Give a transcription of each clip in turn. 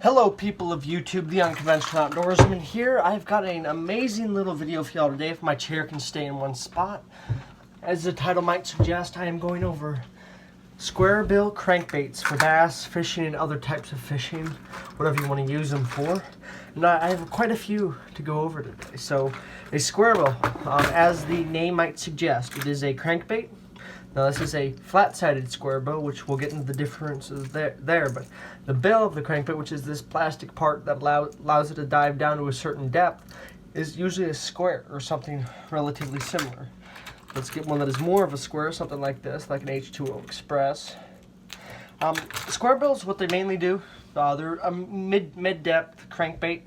Hello people of YouTube, the Unconventional Outdoorsman here. I've got an amazing little video for y'all today if my chair can stay in one spot. As the title might suggest, I am going over squarebill crankbaits for bass, fishing, and other types of fishing, whatever you want to use them for. And I have quite a few to go over today. So, a squarebill, as the name might suggest, it is a crankbait. Now this is a flat-sided square bill, which we'll get into the differences there, but the bill of the crankbait, which is this plastic part that allows it to dive down to a certain depth, is usually a square or something relatively similar. Let's get one that is more of a square, something like this, like an H2O Express. Square bills, what they mainly do, they're a mid-depth crankbait,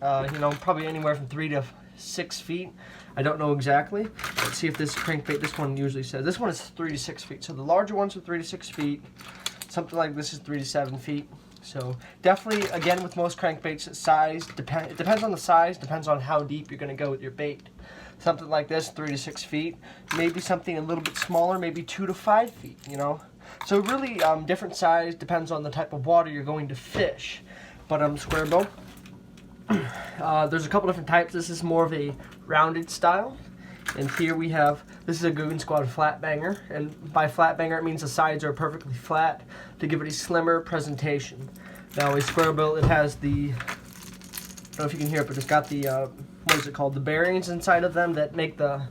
probably anywhere from 3 to 6 feet. I don't know exactly. Let's see if this crankbait, this one usually says, this one is 3 to 6 feet. So the larger ones are 3 to 6 feet. Something like this is 3 to 7 feet. So definitely, again, with most crankbaits, size, it depends on the size, depends on how deep you're going to go with your bait. Something like this, 3 to 6 feet. Maybe something a little bit smaller, maybe 2 to 5 feet, So really, different size, depends on the type of water you're going to fish. But square bill, there's a couple different types. This is more of a rounded style, and here we have, this is a Goon Squad flat banger, and by flat banger it means the sides are perfectly flat to give it a slimmer presentation. Now a square bill, it has the, I don't know if you can hear it, but it's got the what is it called, the bearings inside of them that make the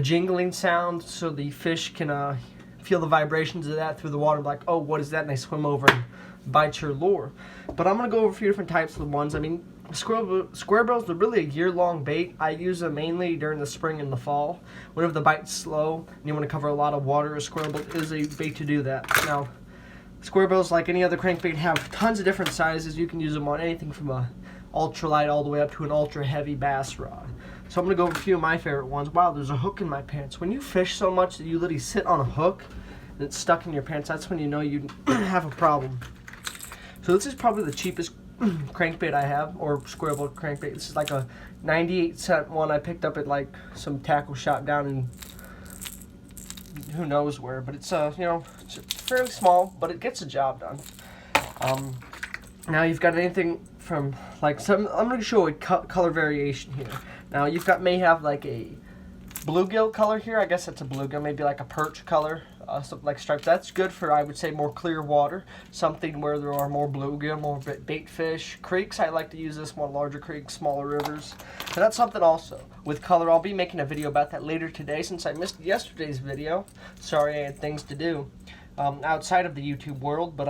jingling sound, so the fish can feel the vibrations of that through the water, like, oh, what is that, and they swim over and bite your lure. But I'm going to go over a few different types of the ones. I mean, square bills are really a year-long bait. I use them mainly during the spring and the fall. Whenever the bite's slow and you want to cover a lot of water, a square bill is a bait to do that. Now, square bills, like any other crankbait, have tons of different sizes. You can use them on anything from a ultralight all the way up to an ultra-heavy bass rod. So I'm going to go over a few of my favorite ones. Wow, there's a hook in my pants. When you fish so much that you literally sit on a hook and it's stuck in your pants, that's when you know you have a problem. So this is probably the cheapest crankbait I have, or squarebill crankbait. This is like a 98-cent one I picked up at like some tackle shop down in who knows where, but it's it's fairly small, but it gets the job done. Now you've got anything from like some, I'm going to show a color variation here. Now may have like a bluegill color here. I guess that's a bluegill, maybe like a perch color. Something like stripes. That's good for, I would say, more clear water. Something where there are more bluegill, more bait fish. Creeks, I like to use this one, larger creeks, smaller rivers. And that's something also with color. I'll be making a video about that later today since I missed yesterday's video. Sorry, I had things to do outside of the YouTube world. But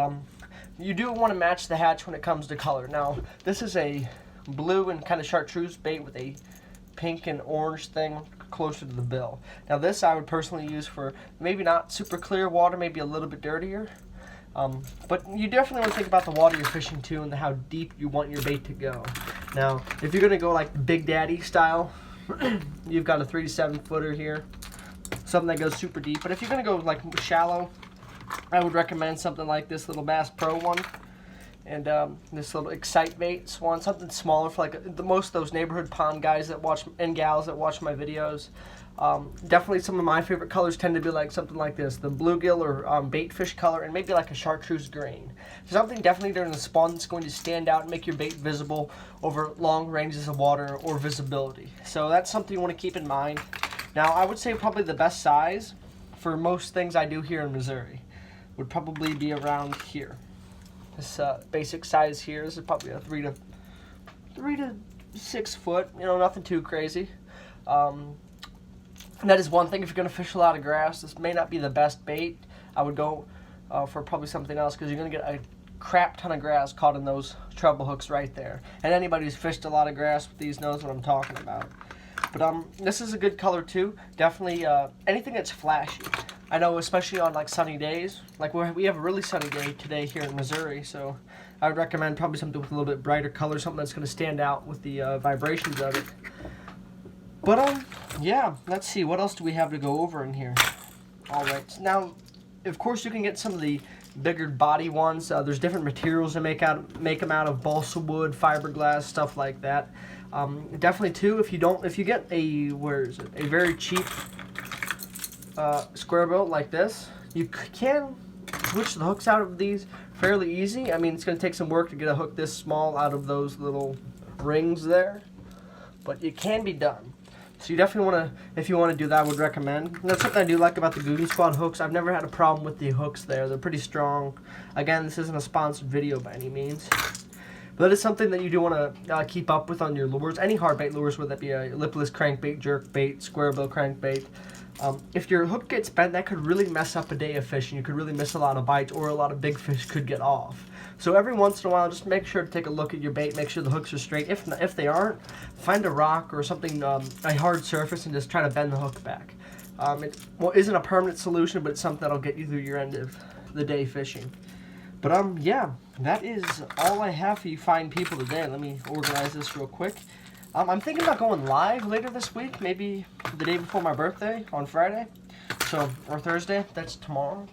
you do want to match the hatch when it comes to color. Now, this is a blue and kind of chartreuse bait with a pink and orange thing closer to the bill. Now this I would personally use for maybe not super clear water, maybe a little bit dirtier. But you definitely want to think about the water you're fishing too and how deep you want your bait to go. Now, if you're going to go like Big Daddy style, you've got a 3 to 7 footer here. Something that goes super deep. But if you're going to go like shallow, I would recommend something like this little Bass Pro one. And this little Excite Baits one, something smaller for like most of those neighborhood pond guys that watch and gals that watch my videos. Definitely some of my favorite colors tend to be like something like this, the bluegill or bait fish color, and maybe like a chartreuse green. Something definitely during the spawn that's going to stand out and make your bait visible over long ranges of water or visibility. So that's something you want to keep in mind. Now I would say probably the best size for most things I do here in Missouri would probably be around here. This basic size here is probably a 3 to 6 foot, nothing too crazy. And that is one thing. If you're going to fish a lot of grass, this may not be the best bait. I would go for probably something else, because you're going to get a crap ton of grass caught in those treble hooks right there. And anybody who's fished a lot of grass with these knows what I'm talking about. But this is a good color too. Definitely anything that's flashy. I know, especially on like sunny days, like we have a really sunny day today here in Missouri, so I would recommend probably something with a little bit brighter color, something that's going to stand out with the vibrations of it. But yeah, let's see, what else do we have to go over in here? Alright, now, of course you can get some of the bigger body ones. There's different materials to make them out of, balsa wood, fiberglass, stuff like that. Definitely too, if you get a very cheap square bill like this, you can switch the hooks out of these fairly easy. I mean, it's going to take some work to get a hook this small out of those little rings there, but it can be done. So you definitely want to, if you want to do that, I would recommend. And that's something I do like about the Goon Squad hooks. I've never had a problem with the hooks there. They're pretty strong. Again, this isn't a sponsored video by any means. But that is something that you do want to keep up with on your lures. Any hard bait lures, whether that be a lipless crankbait, jerkbait, squarebill crankbait. If your hook gets bent, that could really mess up a day of fishing. You could really miss a lot of bites, or a lot of big fish could get off. So every once in a while, just make sure to take a look at your bait, make sure the hooks are straight. If they aren't, find a rock or something, a hard surface, and just try to bend the hook back. It isn't a permanent solution, but it's something that'll get you through your end of the day fishing. But yeah, that is all I have for you fine people today. Let me organize this real quick. I'm thinking about going live later this week, maybe the day before my birthday on Friday, or Thursday. That's tomorrow.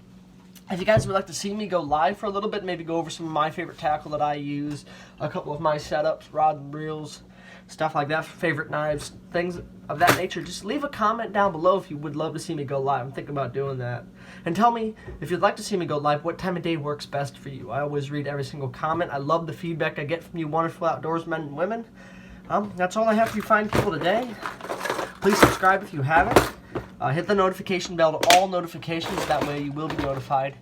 If you guys would like to see me go live for a little bit, maybe go over some of my favorite tackle that I use, a couple of my setups, rod and reels, stuff like that, favorite knives, things of that nature, just leave a comment down below if you would love to see me go live. I'm thinking about doing that. And tell me, if you'd like to see me go live, what time of day works best for you. I always read every single comment. I love the feedback I get from you wonderful outdoorsmen and women. That's all I have for you fine people today. Please subscribe if you haven't. Hit the notification bell to all notifications. That way you will be notified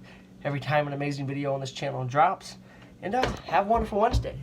every time an amazing video on this channel drops. And have a wonderful Wednesday.